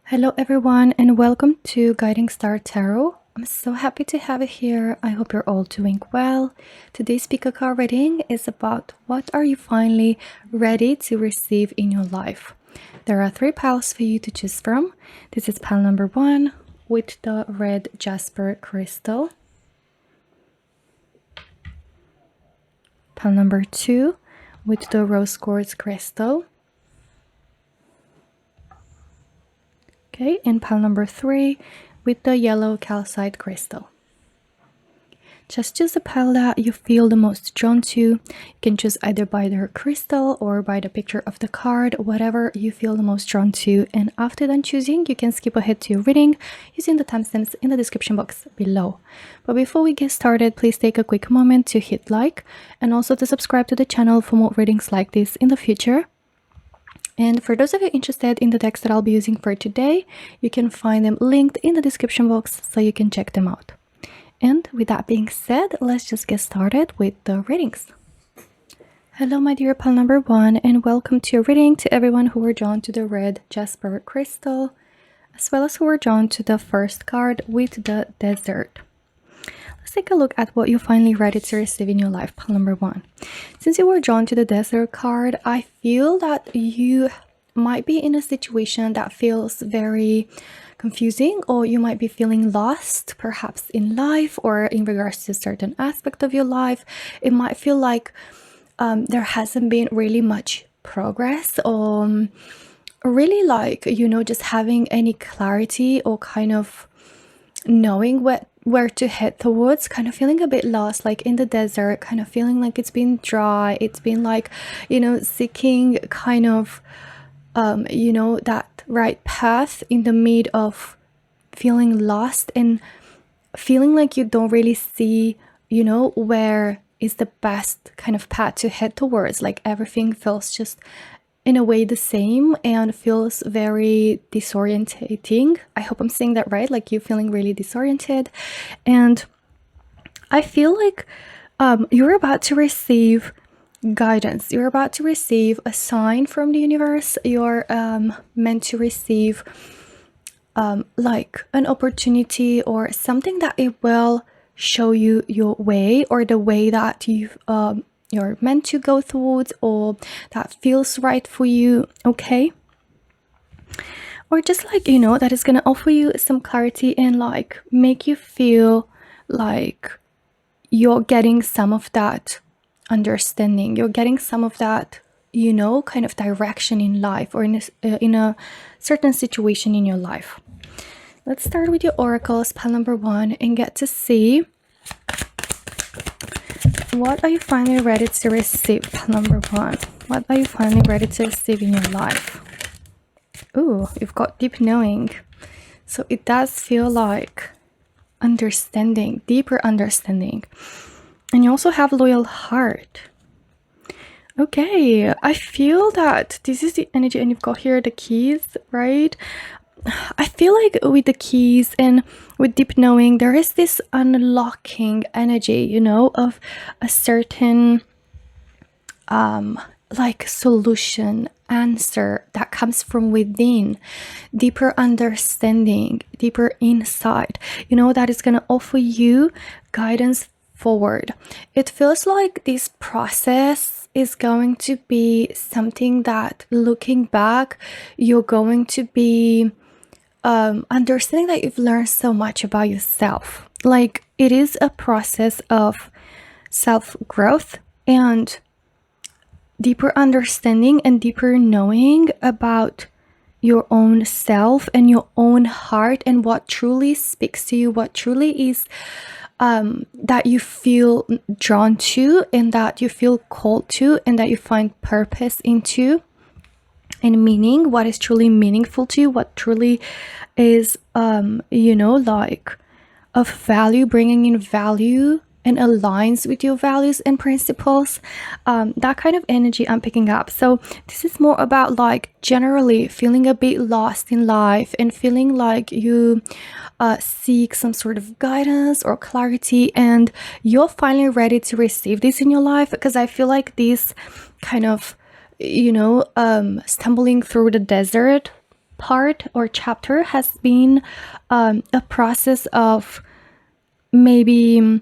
Hello everyone and welcome to Guiding Star Tarot. I'm so happy to have you here. I hope you're all doing well. Today's pick a card reading is about what are you finally ready to receive in your life. There are 3 piles for you to choose from. This is pile number 1 with the red Jasper crystal. Pile number 2 with the rose quartz crystal. Okay, and pile number 3 with the yellow calcite crystal. Just choose the pile that you feel the most drawn to. You can choose either by the crystal or by the picture of the card, whatever you feel the most drawn to. And after done choosing, you can skip ahead to your reading using the timestamps in the description box below. But before we get started, please take a quick moment to hit like and also to subscribe to the channel for more readings like this in the future. And for those of you interested in the decks that I'll be using for today, you can find them linked in the description box so you can check them out. And with that being said, let's just get started with the readings. Hello my dear pile number 1 and welcome to your reading to everyone who were drawn to the red Jasper crystal, as well as who were drawn to the first card with the desert. Let's take a look at what you're finally ready to receive in your life, pile number 1. Since you were drawn to the desert card, I feel that you might be in a situation that feels very confusing, or you might be feeling lost, perhaps in life or in regards to a certain aspect of your life. It might feel like there hasn't been really much progress, or really like, just having any clarity or kind of knowing where to head towards, kind of feeling a bit lost, like in the desert, kind of feeling like it's been dry. It's been like, seeking kind of, that right path in the mid of feeling lost and feeling like you don't really see, where is the best kind of path to head towards. Like everything feels just in a way the same and feels very disorientating. I hope I'm saying that right, like you feeling really disoriented. And I feel like you're about to receive guidance. You're about to receive a sign from the universe. You're meant to receive like an opportunity or something that it will show you your way, or the way that you're meant to go towards, or that feels right for you, okay? Or just like, that is gonna offer you some clarity and like make you feel like you're getting some of that understanding, you're getting some of that, kind of direction in life, or in a certain situation in your life. Let's start with your oracles, pile number 1, and get to see what are you finally ready to receive, pile number 1. What are you finally ready to receive in your life? Ooh, you've got deep knowing. So it does feel like understanding, deeper understanding. And you also have loyal heart. Okay, I feel that this is the energy, and you've got here the keys, right? I feel like with the keys and with deep knowing, there is this unlocking energy, of a certain like solution, answer that comes from within, deeper understanding, deeper insight, that is going to offer you guidance forward. It feels like this process is going to be something that, looking back, you're going to be understanding that you've learned so much about yourself. Like it is a process of self-growth and deeper understanding and deeper knowing about your own self and your own heart, and what truly speaks to you, what truly is that you feel drawn to, and that you feel called to, and that you find purpose into, and meaning, what is truly meaningful to you, what truly is like of value, bringing in value and aligns with your values and principles. That kind of energy I'm picking up. So this is more about like generally feeling a bit lost in life and feeling like you seek some sort of guidance or clarity, and you're finally ready to receive this in your life. Because I feel like this kind of stumbling through the desert part or chapter has been a process of maybe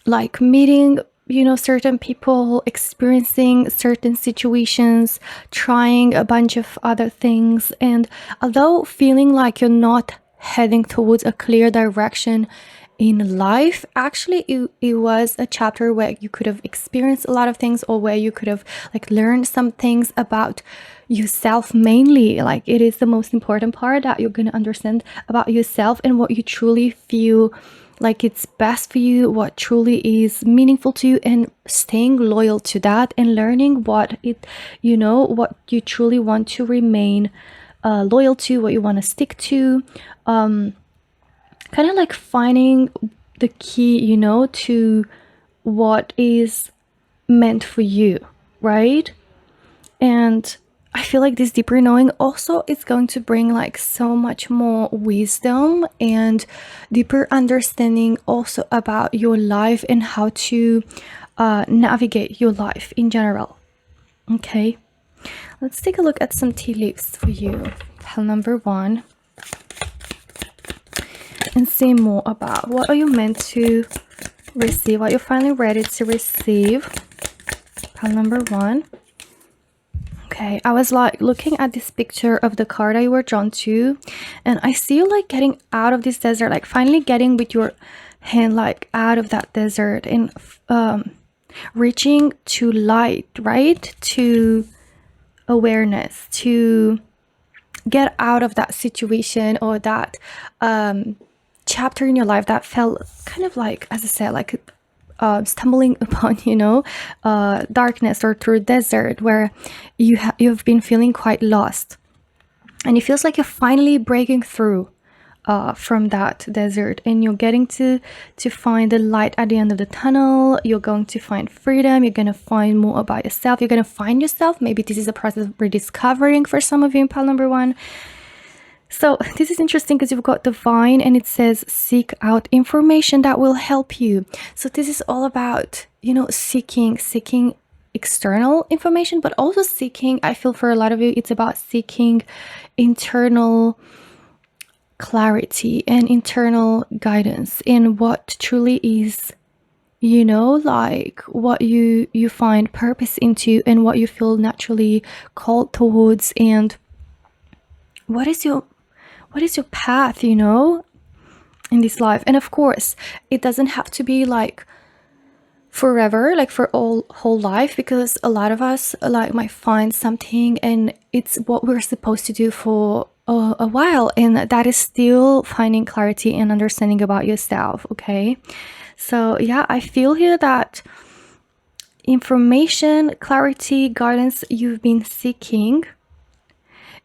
like meeting, certain people, experiencing certain situations, trying a bunch of other things. And although feeling like you're not heading towards a clear direction in life, actually it was a chapter where you could have experienced a lot of things, or where you could have like learned some things about yourself. Mainly, like, it is the most important part, that you're going to understand about yourself and what you truly feel like it's best for you, what truly is meaningful to you, and staying loyal to that, and learning what what you truly want to remain loyal to, what you want to stick to, kind of like finding the key, to what is meant for you, right? And I feel like this deeper knowing also is going to bring like so much more wisdom and deeper understanding also about your life and how to navigate your life in general. Okay, let's take a look at some tea leaves for you, pile number 1, and see more about what are you meant to receive, what you're finally ready to receive, pile number 1. Okay, I was like looking at this picture of the card that you were drawn to, and I see you like getting out of this desert, like finally getting with your hand like out of that desert and reaching to light, right? To awareness, to get out of that situation or that chapter in your life that felt kind of like, as I said, like stumbling upon darkness, or through desert where you've been feeling quite lost, and it feels like you're finally breaking through from that desert, and you're getting to find the light at the end of the tunnel. You're going to find freedom, you're going to find more about yourself, you're going to find yourself. Maybe this is a process of rediscovering for some of you in pile number 1. So this is interesting because you've got divine, and it says seek out information that will help you. So this is all about, seeking external information, but also seeking, I feel for a lot of you, it's about seeking internal clarity and internal guidance in what truly is, like what you find purpose into, and what you feel naturally called towards, and what is your path, in this life. And of course, it doesn't have to be like forever, like for whole life, because a lot of us like might find something and it's what we're supposed to do for a while, and that is still finding clarity and understanding about yourself. Okay, so yeah, I feel here that information, clarity, guidance you've been seeking,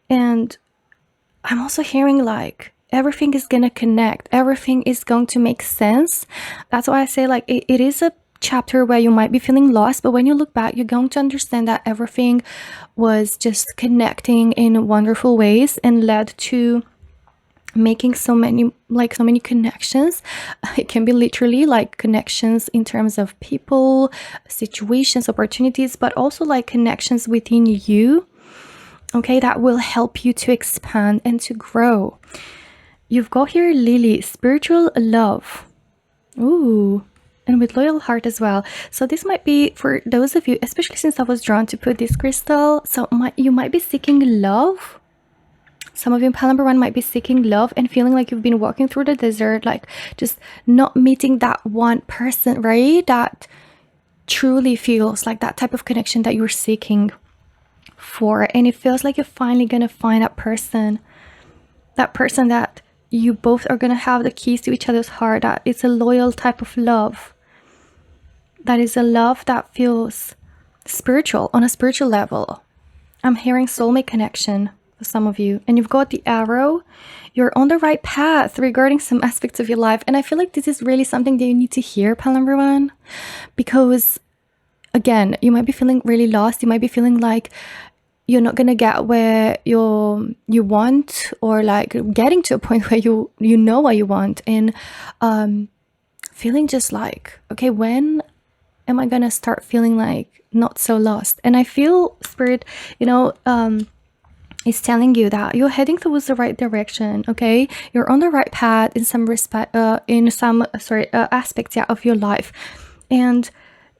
and I'm also hearing like everything is gonna connect, everything is going to make sense. That's why I say like it is a chapter where you might be feeling lost, but when you look back, you're going to understand that everything was just connecting in wonderful ways and led to making so many connections. It can be literally like connections in terms of people, situations, opportunities, but also like connections within you, okay, that will help you to expand and to grow. You've got here Lily, spiritual love. Ooh, and with loyal heart as well. So this might be for those of you, especially since I was drawn to put this crystal, so you might be seeking love. Some of you in pile number 1 might be seeking love and feeling like you've been walking through the desert, like just not meeting that one person, right? That truly feels like that type of connection that you're seeking for, and it feels like you're finally gonna find that person that you both are gonna have the keys to each other's heart, that it's a loyal type of love, that is a love that feels spiritual, on a spiritual level. I'm hearing soulmate connection for some of you, and you've got the arrow. You're on the right path regarding some aspects of your life, and I feel like this is really something that you need to hear, pile number 1, because again, you might be feeling really lost. You might be feeling like you're not gonna get where you want, or like getting to a point where you know what you want, and feeling just like, okay, when am I gonna start feeling like not so lost? And I feel spirit, is telling you that you're heading towards the right direction. Okay, you're on the right path in some respect, aspects, yeah, of your life. And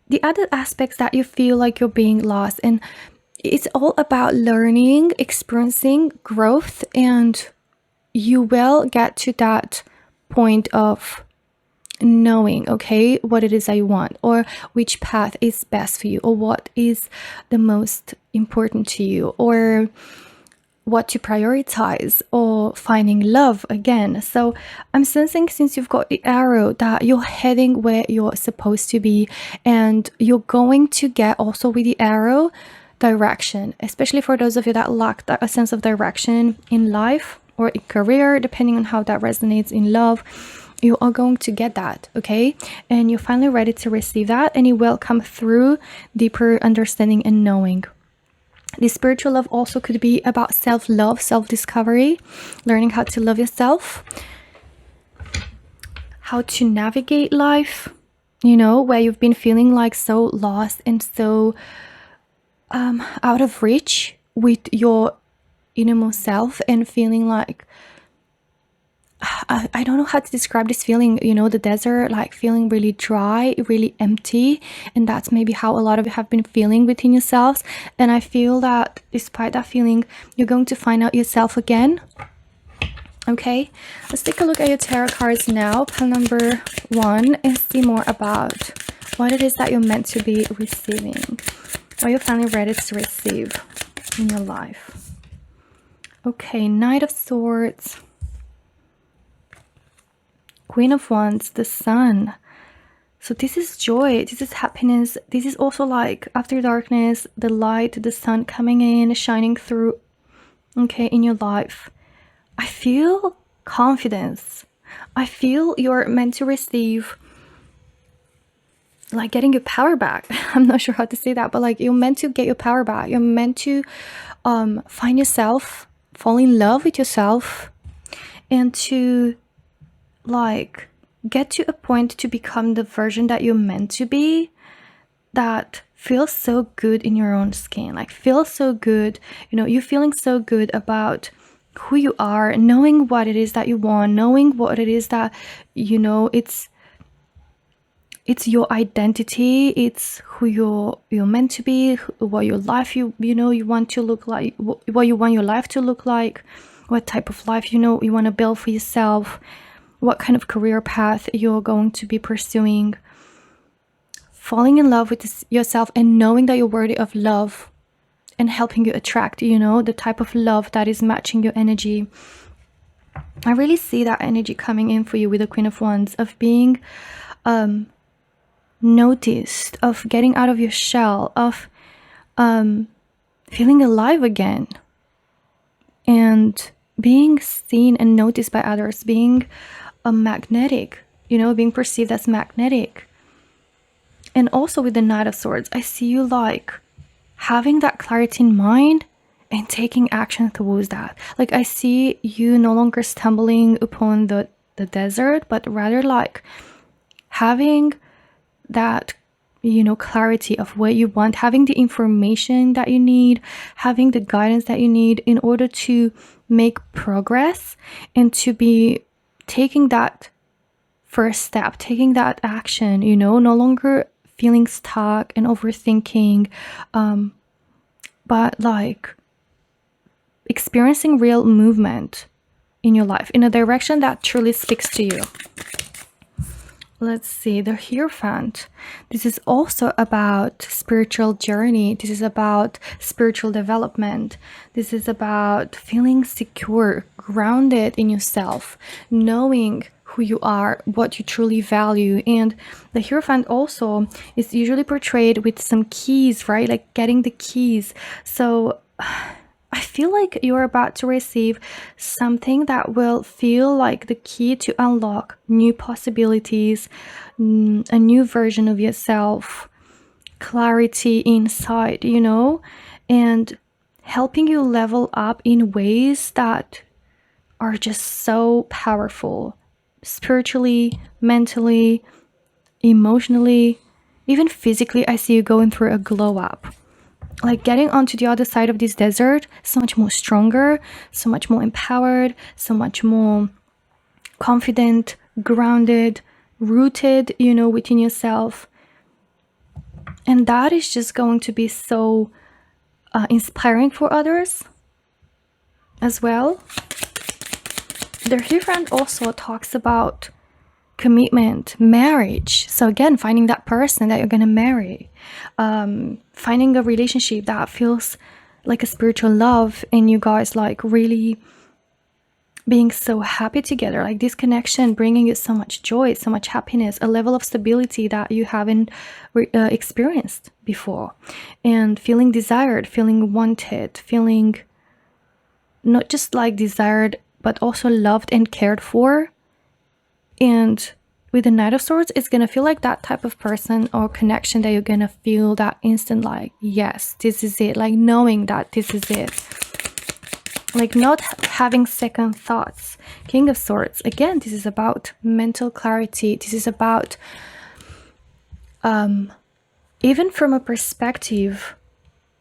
the other aspects that you feel like you're being lost, and it's all about learning, experiencing growth, and you will get to that point of knowing, okay, what it is that you want, or which path is best for you, or what is the most important to you, or what to prioritize, or finding love again. So I'm sensing, since you've got the arrow, that you're heading where you're supposed to be, and you're going to get also with the arrow direction, especially for those of you that lack a sense of direction in life or in career, depending on how that resonates in love. You are going to get that, okay? And you're finally ready to receive that, and it will come through deeper understanding and knowing. The spiritual love also could be about self-love, self-discovery, learning how to love yourself, how to navigate life, you know, where you've been feeling like so lost and so out of reach with your innermost self, and feeling like, I don't know how to describe this feeling, you know, the desert, like feeling really dry, really empty. And that's maybe how a lot of you have been feeling within yourselves. And I feel that despite that feeling, you're going to find out yourself again. Okay, let's take a look at your tarot cards now, pile number 1, and see more about what it is that you're meant to be receiving, or you're finally ready to receive in your life. Okay, Knight of Swords, Queen of Wands, the Sun. So this is joy, this is happiness, this is also like after darkness, the light, the sun coming in, shining through, okay, in your life. I feel confidence. I feel you're meant to receive, like, getting your power back. I'm not sure how to say that, but like, you're meant to get your power back. You're meant to find yourself, fall in love with yourself, and to like get to a point to become the version that you're meant to be, that feels so good in your own skin, like feels so good, you know, you're feeling so good about who you are, knowing what it is that you want, knowing what it is that, you know, it's your identity, it's who you're meant to be, what your life you know you want to look like, what you want your life to look like, what type of life, you know, you want to build for yourself, what kind of career path you're going to be pursuing. Falling in love with yourself and knowing that you're worthy of love, and helping you attract, you know, the type of love that is matching your energy. I really see that energy coming in for you with the Queen of Wands, of being noticed, of getting out of your shell, of feeling alive again, and being seen and noticed by others, being magnetic, you know, being perceived as magnetic. And also with the Knight of Swords, I see you like having that clarity in mind and taking action towards that. Like, I see you no longer stumbling upon the desert, but rather like having that, you know, clarity of what you want, having the information that you need, having the guidance that you need in order to make progress, and to be taking that first step, taking that action, you know, no longer feeling stuck and overthinking, but like experiencing real movement in your life in a direction that truly speaks to you. Let's see, the Hierophant. This is also about spiritual journey. This is about spiritual development. This is about feeling secure, grounded in yourself, knowing who you are, what you truly value. And the Hierophant also is usually portrayed with some keys, right? Like getting the keys. So I feel like you're about to receive something that will feel like the key to unlock new possibilities, a new version of yourself, clarity inside, you know, and helping you level up in ways that are just so powerful, spiritually, mentally, emotionally, even physically. I see you going through a glow up. like getting onto the other side of this desert so much more stronger, so much more empowered, so much more confident, grounded, rooted, you know, within yourself. And that is just going to be so inspiring for others as well. The Hierophant also talks about commitment, marriage. So again, finding that person that you're going to marry, finding a relationship that feels like a spiritual love, and you guys like really being so happy together, like this connection bringing you so much joy, so much happiness, a level of stability that you haven't experienced before, and feeling desired, feeling wanted, feeling not just like desired, but also loved and cared for. And with the Knight of Swords, it's gonna feel like that type of person or connection that you're gonna feel that instant, like, yes, this is it, like knowing that this is it, like not having second thoughts. King of Swords, again, this is about mental clarity. This is about even from a perspective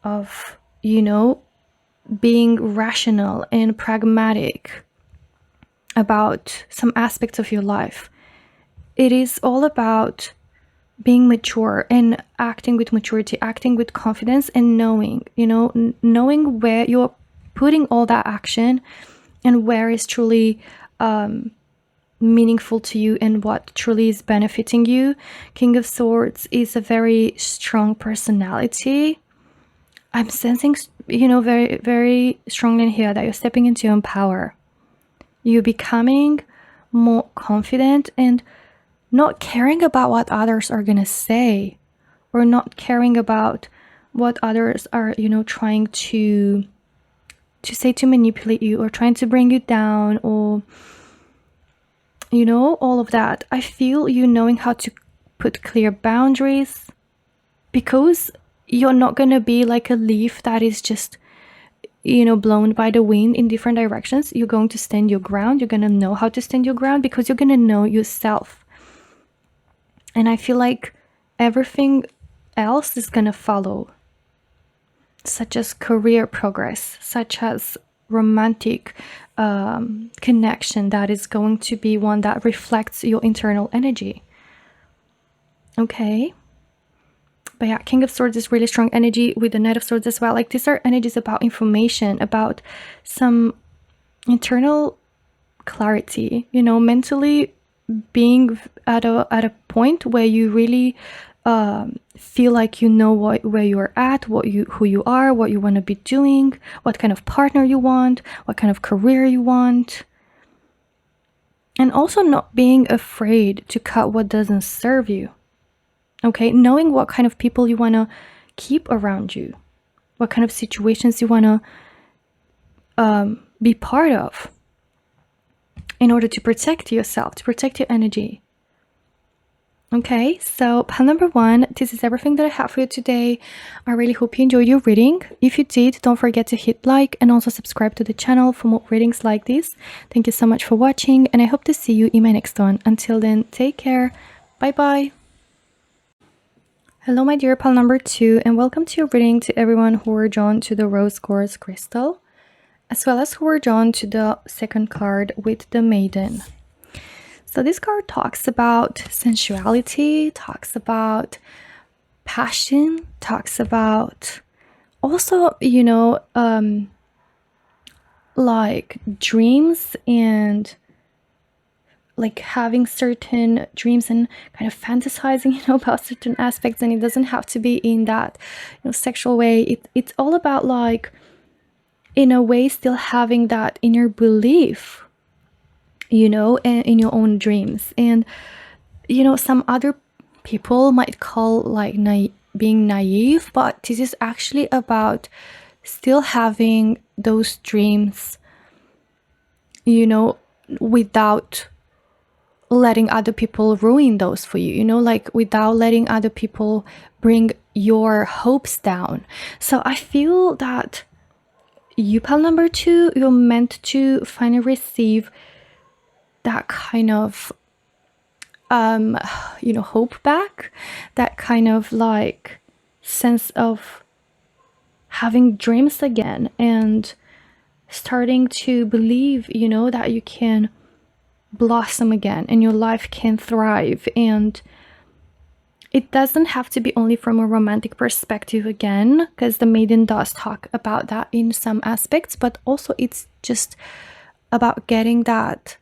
of, you know, being rational and pragmatic about some aspects of your life. It is all about being mature and acting with maturity, acting with confidence, and knowing, you know, knowing where you're putting all that action and where is truly meaningful to you and what truly is benefiting you. King of Swords is a very strong personality. I'm sensing, you know, very, very strongly in here that you're stepping into your own power. You're becoming more confident and not caring about what others are gonna say, or not caring about what others are, you know, trying to say to manipulate you or trying to bring you down, or, you know, all of that. I feel you knowing how to put clear boundaries, because you're not gonna be like a leaf that is just, you know, blown by the wind in different directions. You're going to stand your ground. You're gonna know how to stand your ground because you're gonna know yourself. And I feel like everything else is gonna follow, such as career progress, such as romantic connection, that is going to be one that reflects your internal energy. Okay. But yeah, King of Swords is really strong energy with the Knight of Swords as well. Like these are energies about information, about some internal clarity, you know, mentally being at a point where you really feel like you know where you're at, who you are, what you want to be doing, what kind of partner you want, what kind of career you want. And also not being afraid to cut what doesn't serve you. Okay, knowing what kind of people you want to keep around you, what kind of situations you want to be part of in order to protect yourself, to protect your energy. Okay, so pile number 1, this is everything that I have for you today. I really hope you enjoyed your reading. If you did, don't forget to hit like and also subscribe to the channel for more readings like this. Thank you so much for watching, and I hope to see you in my next one. Until then, take care. Bye bye. Hello, my dear pile number 2, and welcome to your reading to everyone who were drawn to the rose quartz crystal, as well as who were drawn to the second card with the maiden. So this card talks about sensuality, talks about passion, talks about also, you know, like dreams and like having certain dreams and kind of fantasizing, you know, about certain aspects. And it doesn't have to be in that, you know, sexual way. It's all about like, in a way, still having that inner belief, you know, in your own dreams. And, you know, some other people might call like being naive, but this is actually about still having those dreams, you know, without letting other people ruin those for you, you know, like without letting other people bring your hopes down. So I feel that you, pile number 2, you're meant to finally receive that kind of you know, hope back, that kind of like sense of having dreams again and starting to believe, that you can blossom again and your life can thrive. And it doesn't have to be only from a romantic perspective again, because the maiden does talk about that in some aspects, but also it's just about getting that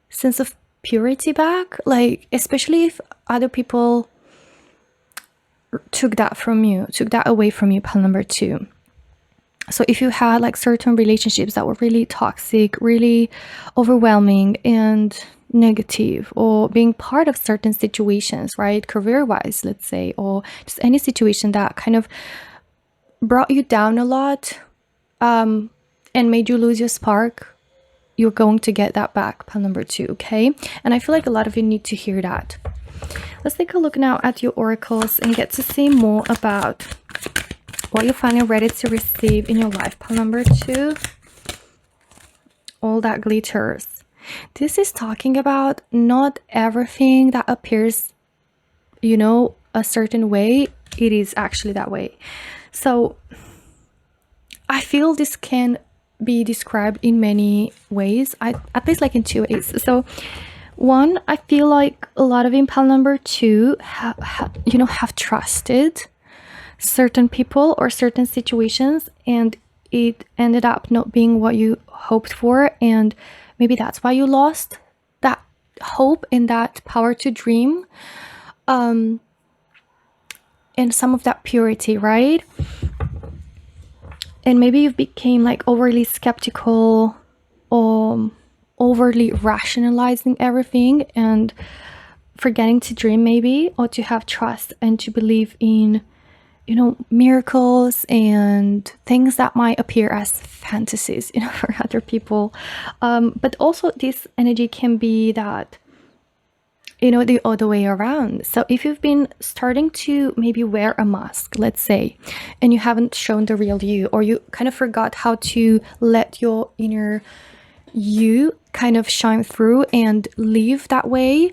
sense of purity back, like especially if other people took that away from you, pile number 2. So if you had like certain relationships that were really toxic, really overwhelming and negative, or being part of certain situations, right, career-wise, let's say, or just any situation that kind of brought you down a lot, and made you lose your spark, you're going to get that back, pile number 2, okay? And I feel like a lot of you need to hear that. Let's take a look now at your oracles and get to see more about what you're finally ready to receive in your life, pile number 2. All that glitters. This is talking about not everything that appears, a certain way, it is actually that way. So I feel this can be described in many ways, at least like in 2 ways. So one, I feel like a lot of in pile number 2 have trusted certain people or certain situations, and it ended up not being what you hoped for, and maybe that's why you lost that hope and that power to dream, and some of that purity, right? And maybe you became like overly skeptical or overly rationalizing everything and forgetting to dream, maybe, or to have trust and to believe in miracles and things that might appear as fantasies, for other people. But also this energy can be that, the other way around. So if you've been starting to maybe wear a mask, let's say, and you haven't shown the real you, or you kind of forgot how to let your inner you kind of shine through and live that way,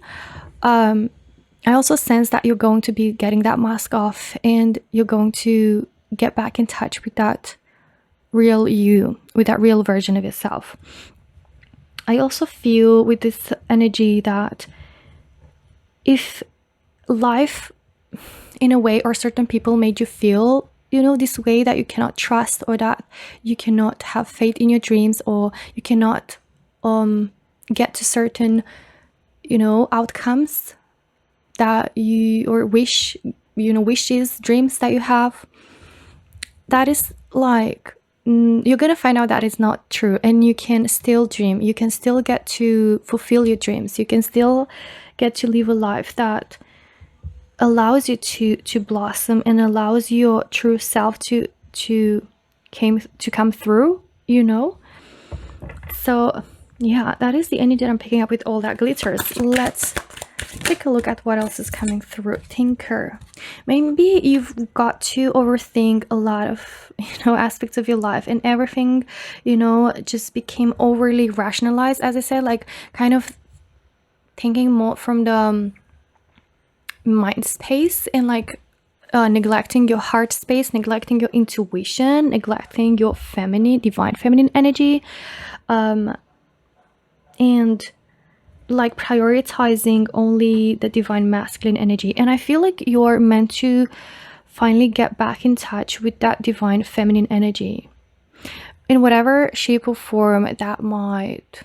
I also sense that you're going to be getting that mask off and you're going to get back in touch with that real you, with that real version of yourself. I also feel with this energy that if life in a way or certain people made you feel, this way, that you cannot trust or that you cannot have faith in your dreams, or you cannot get to certain, outcomes that you, or wishes, dreams that you have, that is like, you're gonna find out that is not true, and you can still dream. You can still get to fulfill your dreams. You can still get to live a life that allows you to blossom and allows your true self to come through, So yeah, that is the energy that I'm picking up with all that glitters. Let's take a look at what else is coming through. Thinker. Maybe you've got to overthink a lot of aspects of your life, and everything just became overly rationalized, as I said, like kind of thinking more from the mind space, and like neglecting your heart space, neglecting your intuition, neglecting your divine feminine energy, and like prioritizing only the divine masculine energy. And I feel like you're meant to finally get back in touch with that divine feminine energy in whatever shape or form that might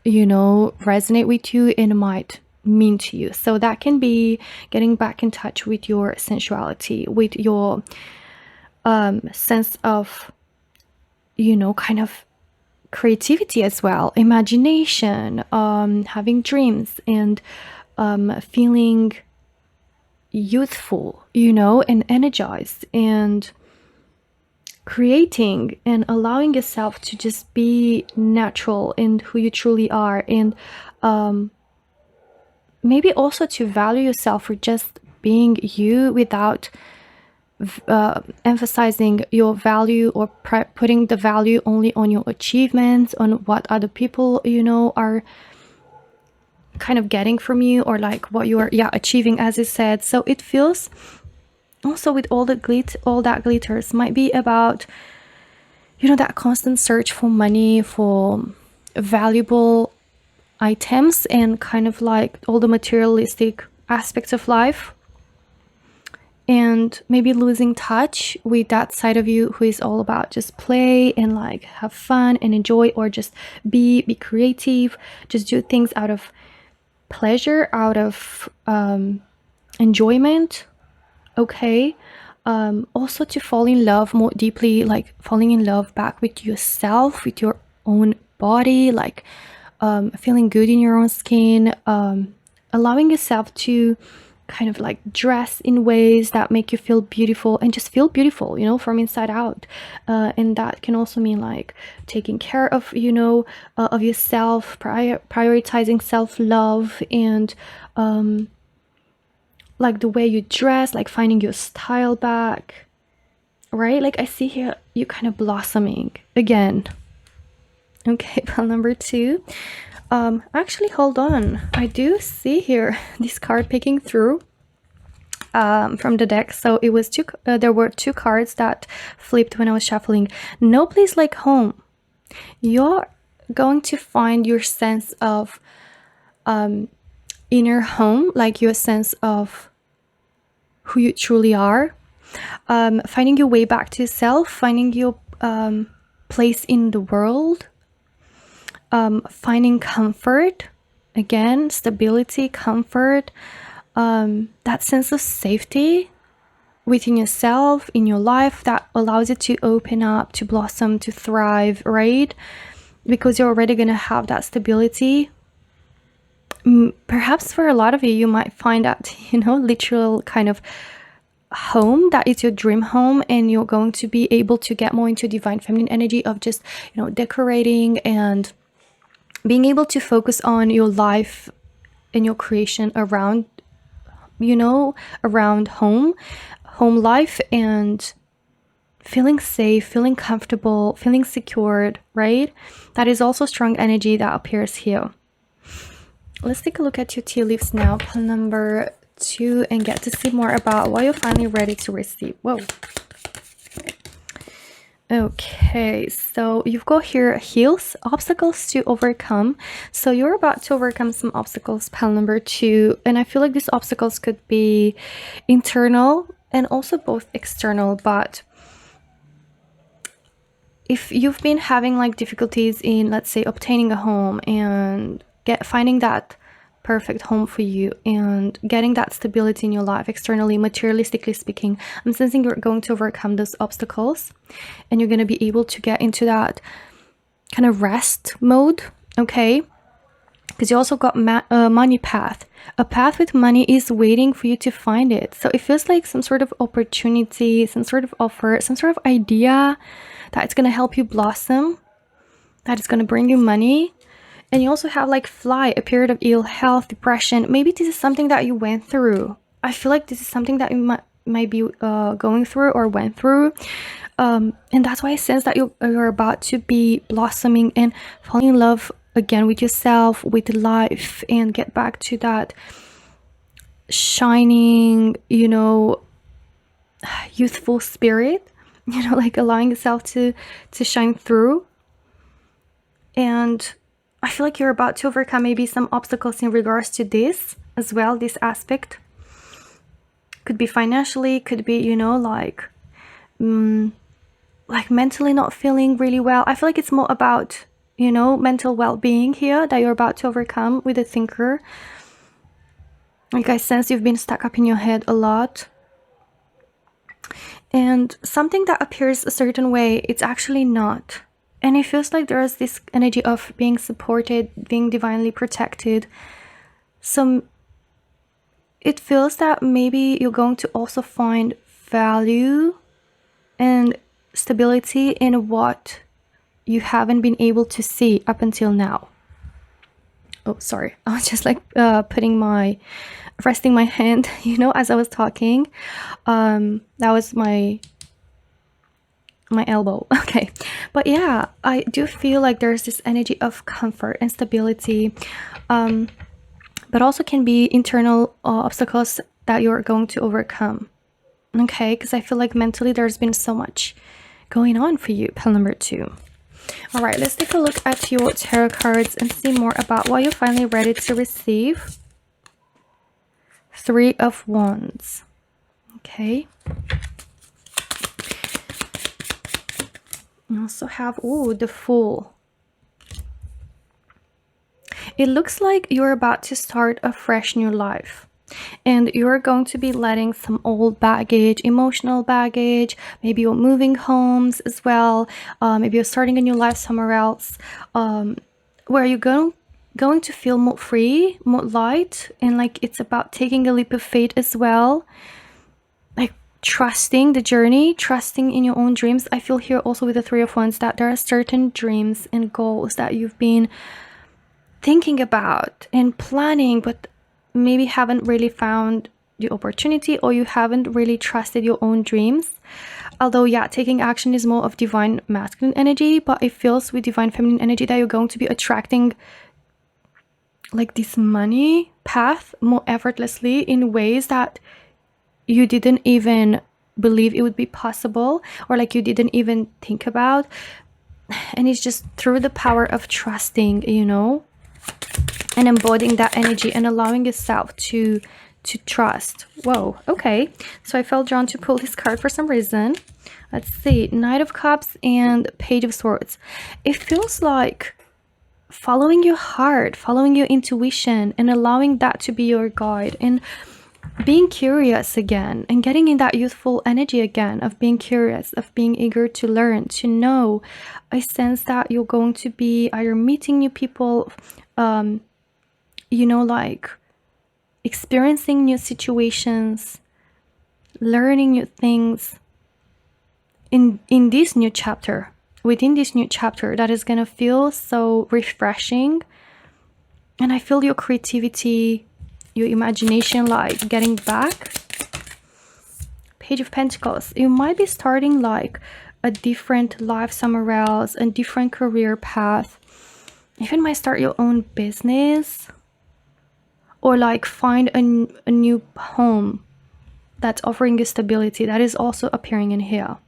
resonate with you and might mean to you. So that can be getting back in touch with your sensuality, with your sense of kind of creativity as well, imagination, having dreams, and feeling youthful, and energized, and creating and allowing yourself to just be natural in who you truly are, and maybe also to value yourself for just being you without emphasizing your value or putting the value only on your achievements, on what other people are kind of getting from you, or like what you are achieving, as I said. So it feels Also with all that glitters might be about, you know, that constant search for money, for valuable items, and kind of like all the materialistic aspects of life, and maybe losing touch with that side of you who is all about just play and like have fun and enjoy, or just be creative, just do things out of pleasure, out of enjoyment. Okay. Also to fall in love more deeply, like falling in love back with yourself, with your own body, like feeling good in your own skin, allowing yourself to kind of like dress in ways that make you feel beautiful and just feel beautiful, you know, from inside out. And that can also mean like taking care of, you know, of yourself, prioritizing self-love, and like the way you dress, like finding your style back, right? Like I see here you kind of blossoming again. Okay, pile number 2. Actually, hold on. I do see here this card picking through from the deck. So it was there were 2 cards that flipped when I was shuffling. No place like home. You're going to find your sense of inner home, like your sense of who you truly are, finding your way back to yourself, finding your place in the world, finding comfort, again, stability, comfort, that sense of safety within yourself, in your life, that allows you to open up, to blossom, to thrive, right? Because you're already going to have that stability. Perhaps for a lot of you, you might find that, you know, literal kind of home that is your dream home, and you're going to be able to get more into divine feminine energy of just, you know, decorating and being able to focus on your life and your creation around, you know, around home life, and feeling safe, feeling comfortable, feeling secured, right? That is also strong energy that appears here. Let's take a look at your tea leaves now, pile number 2, and get to see more about what you're finally ready to receive. Whoa. Okay, so you've got here heals, obstacles to overcome. So you're about to overcome some obstacles, pile number 2, and I feel like these obstacles could be internal and also both external. But if you've been having like difficulties in, let's say, obtaining a home and finding that perfect home for you and getting that stability in your life externally, materialistically speaking, I'm sensing you're going to overcome those obstacles, and you're going to be able to get into that kind of rest mode. Okay, because you also got money path. A path with money is waiting for you to find it. So it feels like some sort of opportunity, some sort of offer, some sort of idea that it's going to help you blossom, that it's going to bring you money. And you also have like fly, a period of ill health, depression. Maybe this is something that you went through. I feel like this is something that you might be going through or went through. And that's why I sense that you're about to be blossoming and falling in love again with yourself, with life, and get back to that shining, you know, youthful spirit, you know, like allowing yourself to shine through. And I feel like you're about to overcome maybe some obstacles in regards to this as well. This aspect could be financially, could be, you know, like mentally not feeling really well. I feel like it's more about, you know, mental well-being here that you're about to overcome with the thinker. Like I sense you've been stuck up in your head a lot. And something that appears a certain way, it's actually not. And it feels like there's this energy of being supported, being divinely protected. So it feels that maybe you're going to also find value and stability in what you haven't been able to see up until now. Oh, sorry. I was just like resting my hand, you know, as I was talking. That was my elbow. Okay, but yeah, I do feel like there's this energy of comfort and stability, but also can be internal obstacles that you're going to overcome. Okay, because I feel like mentally there's been so much going on for you, pile number 2. All right, let's take a look at your tarot cards and see more about what you're finally ready to receive. 3 of Wands. Okay. You also have, the Fool. It looks like you're about to start a fresh new life. And you're going to be letting some old baggage, emotional baggage, maybe you're moving homes as well, maybe you're starting a new life somewhere else, where you're going to feel more free, more light, and like it's about taking a leap of faith as well, like trusting the journey, trusting in your own dreams. I feel here also with the 3 of Wands that there are certain dreams and goals that you've been thinking about and planning, but maybe haven't really found the opportunity, or you haven't really trusted your own dreams. Although, yeah, taking action is more of divine masculine energy, but it feels with divine feminine energy that you're going to be attracting like this money path more effortlessly in ways that you didn't even believe it would be possible, or like you didn't even think about. And it's just through the power of trusting, and embodying that energy and allowing yourself to trust. Whoa, okay. So I felt drawn to pull this card for some reason. Let's see. Knight of Cups and Page of Swords. It feels like following your heart, following your intuition, and allowing that to be your guide, and being curious again, and getting in that youthful energy again of being curious, of being eager to learn, to know. I sense that you're going to be either meeting new people, like experiencing new situations, learning new things in this new chapter, within this new chapter, that is going to feel so refreshing. And I feel your creativity, your imagination, like getting back. Page of Pentacles. You might be starting like a different life somewhere else, a different career path. Even might start your own business, or like find a new home that's offering you stability. That is also appearing in here.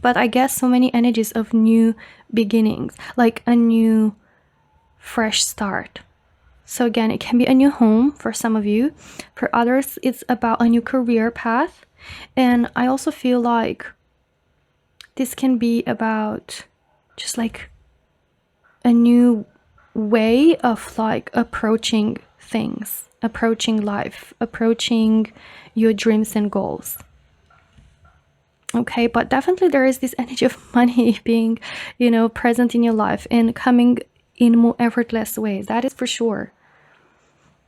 But I guess so many energies of new beginnings, like a new fresh start. So again, it can be a new home for some of you. For others, it's about a new career path. And I also feel like this can be about just like a new way of like approaching things, approaching life, approaching your dreams and goals. Okay, but definitely there is this energy of money being, present in your life and coming in more effortless ways. That is for sure.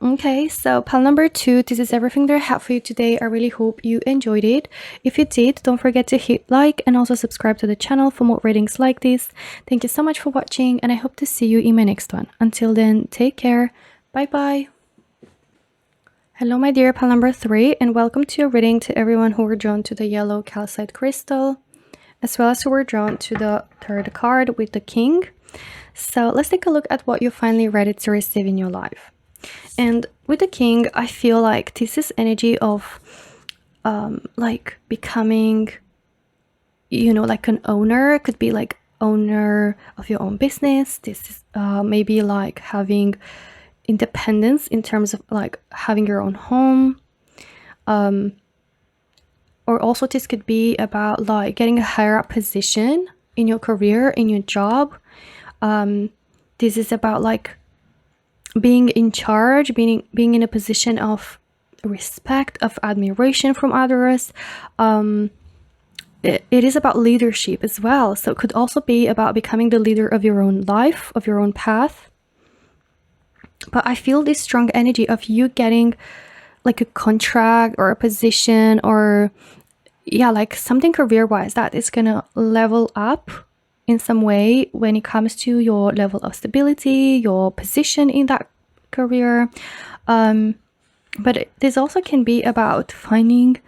Okay, so pile number 2, this is everything that I have for you today. I really hope you enjoyed it. If you did, don't forget to hit like and also subscribe to the channel for more readings like this. Thank you so much for watching, and I hope to see you in my next one. Until then, take care. Bye bye. Hello my dear pile number 3, and welcome to your reading to everyone who were drawn to the yellow calcite crystal, as well as who were drawn to the 3rd card with the King. So let's take a look at what you're finally ready to receive in your life. And with the King, I feel like this is energy of like becoming, like an owner. It could be like owner of your own business. This is maybe like having independence in terms of like having your own home. Or also this could be about like getting a higher up position in your career, in your job. This is about like being in charge, being in a position of respect, of admiration from others. It is about leadership as well. So it could also be about becoming the leader of your own life, of your own path. But I feel this strong energy of you getting like a contract or a position, or like something career-wise that is gonna level up in some way when it comes to your level of stability, your position in that career. But this also can be about finding,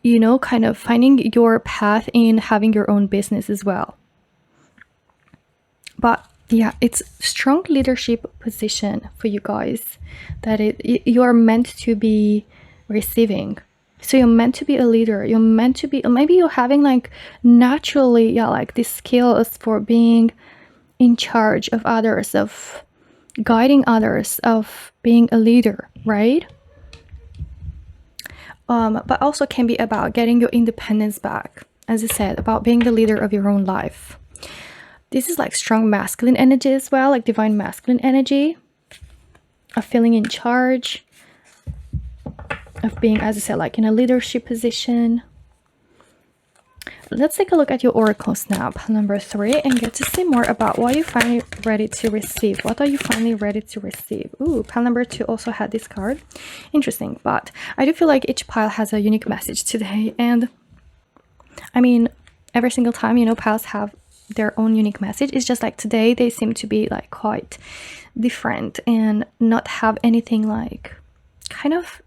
kind of finding your path in having your own business as well. But yeah, it's strong leadership position for you guys that you are meant to be receiving. So you're meant to be a leader. You're meant to be, maybe you're having like naturally, yeah, like these skills for being in charge of others, of guiding others, of being a leader, right? But also can be about getting your independence back, as I said, about being the leader of your own life. This is like strong masculine energy as well, like divine masculine energy of feeling in charge, of being, as I said, like in a leadership position. Let's take a look at your oracles now, pile number 3, and get to see more about what you're finally ready to receive. What are you finally ready to receive? Ooh, pile number 2 also had this card. Interesting, but I do feel like each pile has a unique message today. And I mean, every single time, you know, piles have their own unique message. It's just like today they seem to be like quite different and not have anything like kind of,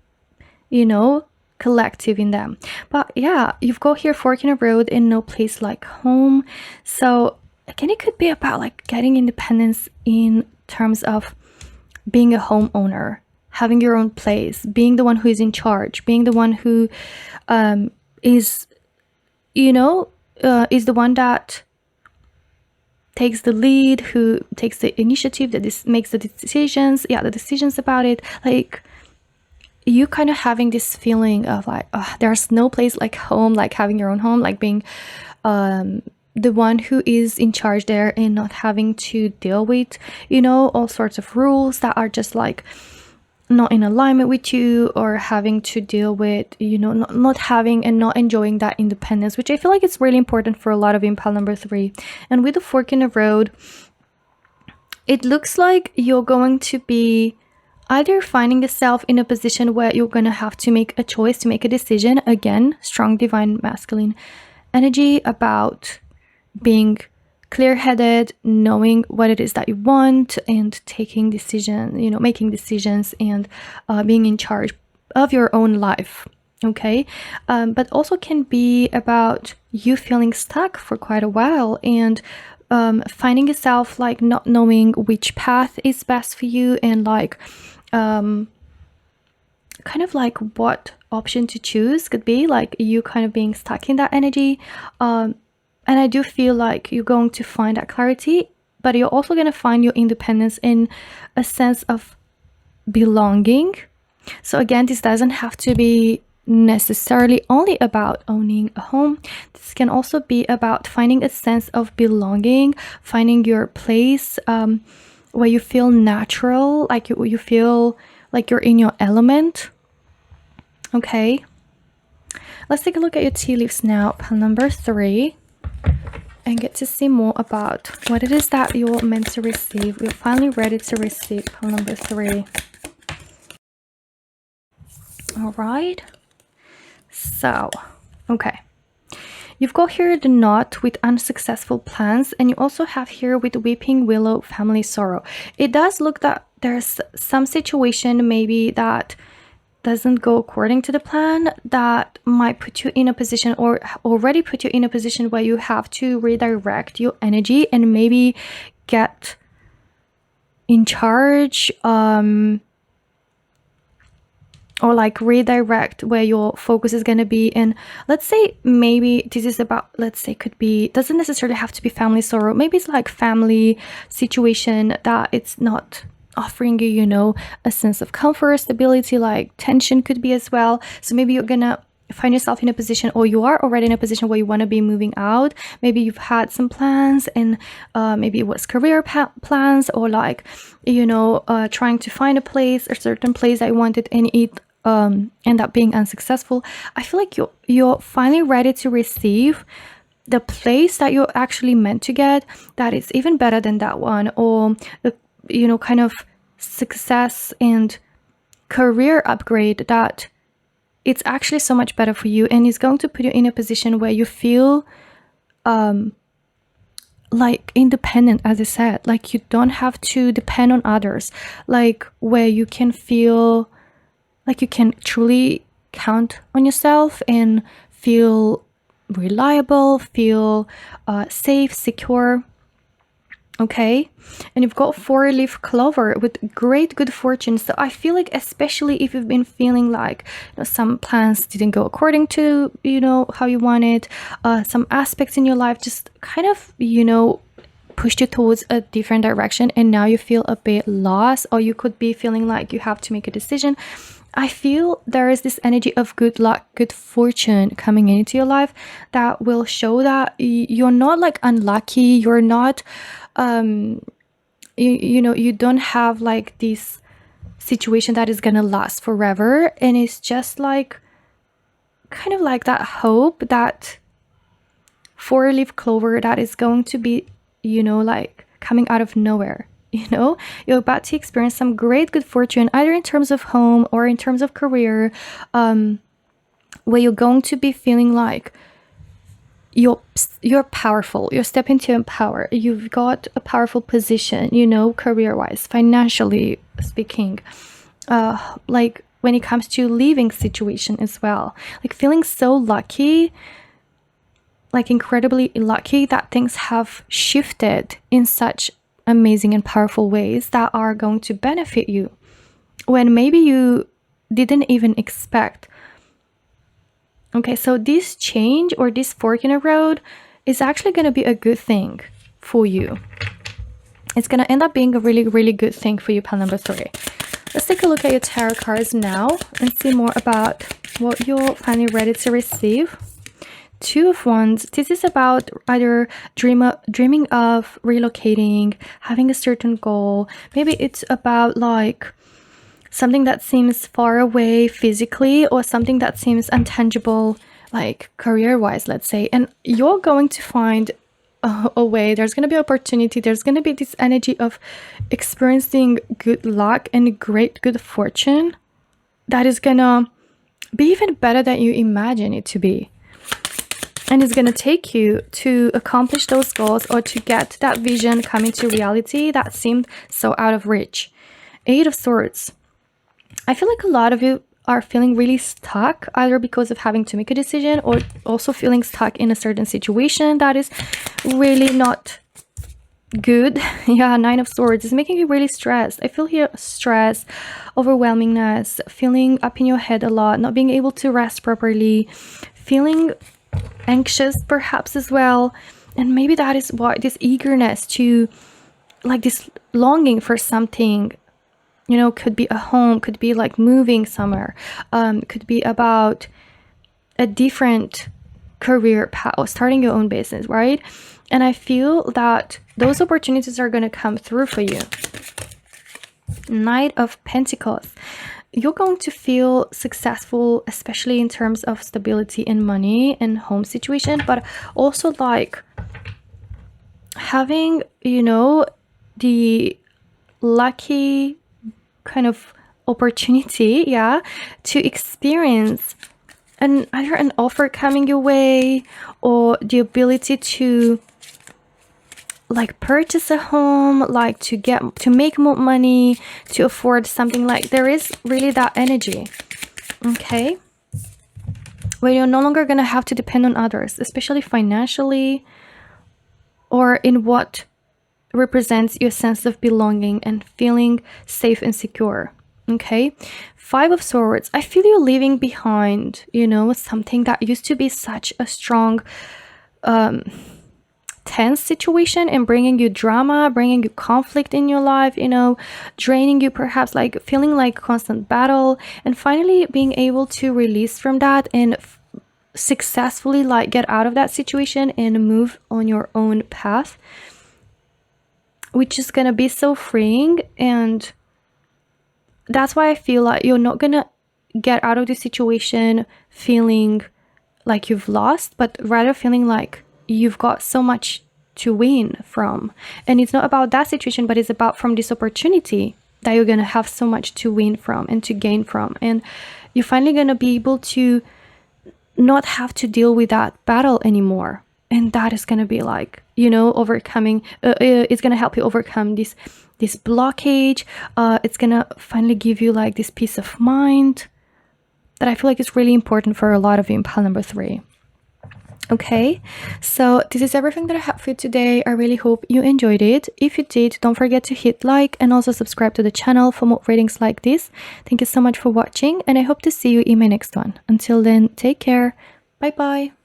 you know, collective in them. But yeah, you've got here fork in a road and no place like home. So again, it could be about like getting independence in terms of being a homeowner, having your own place, being the one who is in charge, being the one who is, you know, is the one that takes the lead, who takes the initiative, that this makes the decisions, the decisions about it. Like, you kind of having this feeling of like, there's no place like home, like having your own home, like being the one who is in charge there and not having to deal with, you know, all sorts of rules that are just like not in alignment with you, or having to deal with, you know, not having and not enjoying that independence, which I feel like it's really important for a lot of pile number 3. And with the fork in the road, it looks like you're going to be either finding yourself in a position where you're going to have to make a choice, to make a decision. Again, strong divine masculine energy about being clear-headed, knowing what it is that you want, and taking decisions, you know, making decisions, and being in charge of your own life. Okay, but also can be about you feeling stuck for quite a while and finding yourself like not knowing which path is best for you, and like kind of like what option to choose. Could be like you kind of being stuck in that energy. And I do feel like you're going to find that clarity, but you're also going to find your independence in a sense of belonging. So again, this doesn't have to be necessarily only about owning a home. This can also be about finding a sense of belonging, finding your place where you feel natural, like you feel like you're in your element. Okay, let's take a look at your tea leaves now, pile number 3, and get to see more about what it is that you're meant to receive. You're finally ready to receive, pile number 3. All right, so okay, you've got here the knot with unsuccessful plans, and you also have here with weeping willow, family sorrow. It does look that there's some situation maybe that doesn't go according to the plan, that might put you in a position, or already put you in a position, where you have to redirect your energy and maybe get in charge, or like redirect where your focus is going to be. And let's say maybe this is about, let's say, could be, doesn't necessarily have to be family sorrow, maybe it's like family situation that it's not offering you, you know, a sense of comfort, stability, like tension could be as well. So maybe you're gonna find yourself in a position, or you are already in a position where you want to be moving out. Maybe you've had some plans, and maybe it was career plans, or like, you know, trying to find a place, a certain place that you wanted, and it end up being unsuccessful. I feel like you're finally ready to receive the place that you're actually meant to get, that is even better than that one, or you know, kind of success and career upgrade that it's actually so much better for you, and it's going to put you in a position where you feel like independent, as I said, like you don't have to depend on others, like where you can feel like you can truly count on yourself and feel reliable, feel safe, secure. Okay, and you've got 4-leaf clover with great good fortune. So I feel like, especially if you've been feeling like, some plans didn't go according to how you wanted, some aspects in your life just kind of pushed you towards a different direction, and now you feel a bit lost, or you could be feeling like you have to make a decision. I feel there is this energy of good luck, good fortune coming into your life that will show that you're not like unlucky. You're not, you don't have like this situation that is gonna last forever. And it's just like, kind of like that hope, that 4-leaf clover that is going to be, like coming out of nowhere. You're about to experience some great good fortune, either in terms of home or in terms of career, where you're going to be feeling like you're powerful. You're stepping into power. You've got a powerful position, career-wise, financially speaking, like when it comes to living situation as well, like feeling so lucky, like incredibly lucky that things have shifted in such amazing and powerful ways that are going to benefit you when maybe you didn't even expect. Okay, so this change or this fork in the road is actually going to be a good thing for you. It's going to end up being a really, really good thing for you, pile number 3. Let's take a look at your tarot cards now and see more about what you're finally ready to receive. 2 of Wands. This is about either dreaming of relocating, having a certain goal. Maybe it's about like something that seems far away physically, or something that seems untangible, like career-wise, let's say. And you're going to find a way. There's going to be opportunity. There's going to be this energy of experiencing good luck and great good fortune that is going to be even better than you imagine it to be. And it's going to take you to accomplish those goals, or to get that vision come into reality that seemed so out of reach. 8 of Swords. I feel like a lot of you are feeling really stuck, either because of having to make a decision, or also feeling stuck in a certain situation that is really not good. Yeah, 9 of Swords is making you really stressed. I feel here stress, overwhelmingness, feeling up in your head a lot, not being able to rest properly, feeling anxious perhaps as well. And maybe that is why this eagerness to, like this longing for something, could be a home, could be like moving somewhere, could be about a different career path or starting your own business, right? And I feel that those opportunities are going to come through for you. Knight of Pentacles. You're going to feel successful, especially in terms of stability in money and home situation, but also like having, the lucky kind of opportunity, to experience either an offer coming your way, or the ability to like purchase a home, like to make more money, to afford something. Like there is really that energy, okay, where you're no longer gonna have to depend on others, especially financially, or in what represents your sense of belonging and feeling safe and secure. Okay, 5 of Swords. I feel you leaving behind, something that used to be such a strong tense situation, and bringing you drama, bringing you conflict in your life, draining you, perhaps like feeling like constant battle, and finally being able to release from that and successfully like get out of that situation and move on your own path, which is gonna be so freeing. And that's why I feel like you're not gonna get out of the situation feeling like you've lost, but rather feeling like you've got so much to win from. And it's not about that situation, but it's about from this opportunity that you're gonna have so much to win from and to gain from. And you're finally gonna be able to not have to deal with that battle anymore. And that is gonna be like, overcoming, it's gonna help you overcome this blockage. It's gonna finally give you like this peace of mind that I feel like is really important for a lot of you in pile number 3. Okay, so this is everything that I have for you today. I really hope you enjoyed it. If you did, don't forget to hit like and also subscribe to the channel for more readings like this. Thank you so much for watching, and I hope to see you in my next one. Until then, take care. Bye bye.